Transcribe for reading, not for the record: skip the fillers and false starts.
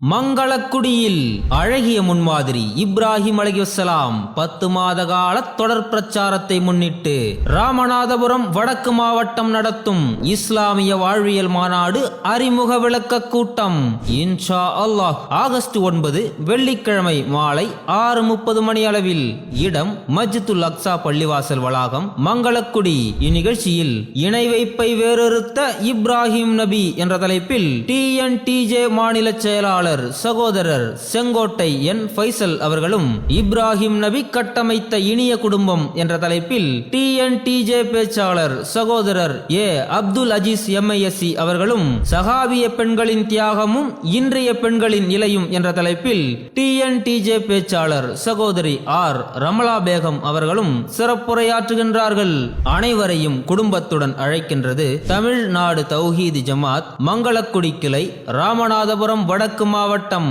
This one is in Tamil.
மங்களக்குடியில் அழகிய முன்மாதிரி இப்ராஹிம் அலைஹிஸ்ஸலாம் 10 மாத கால தொடர் பிரச்சாரத்தை முன்னிட்டு ராமநாதபுரம் வடக்கு மாவட்டம் நடத்தும் இஸ்லாமிய வாழ்வியல் மாநாடு அறிமுக விளக்க கூட்டம் இன்ஷா அல்லாஹ் ஆகஸ்ட் 9 வெள்ளிக்கிழமை மாலை 6:30 மணி அளவில். இடம் மஸ்ஜிதுல் அக்ஸா பள்ளிவாசல் வளாகம், மங்களக்குடி. இந்நிகழ்ச்சியில் இணை வைப்பை வேறறுத்த இப்ராஹிம் நபி என்ற தலைப்பில் TNTJ மாநில செயலாளர் சகோதரர் செங்கோட்டை என் ஃபைசல் அவர்களும், இப்ராஹிம் நபி கட்டமைத்த இனிய குடும்பம் என்ற தலைப்பில் TNTJ பேச்சாளர் சகோதரர் அப்துல் அஜீஸ் MISC அவர்களும், சஹாபிய பெண்களின் தியாகமும் இன்றைய பெண்களின் நிலையும் என்ற தலைப்பில் TNTJ பேச்சாளர் சகோதரி ரமலா பேகம் அவர்களும் சிறப்புரையாற்றுகின்றார்கள். அனைவரையும் குடும்பத்துடன் அழைக்கின்றது தமிழ்நாடு தௌஹீத் ஜமாத் மங்களக்குடி கிளை, ராமநாதபுரம் வடக்கு மாவட்டம்.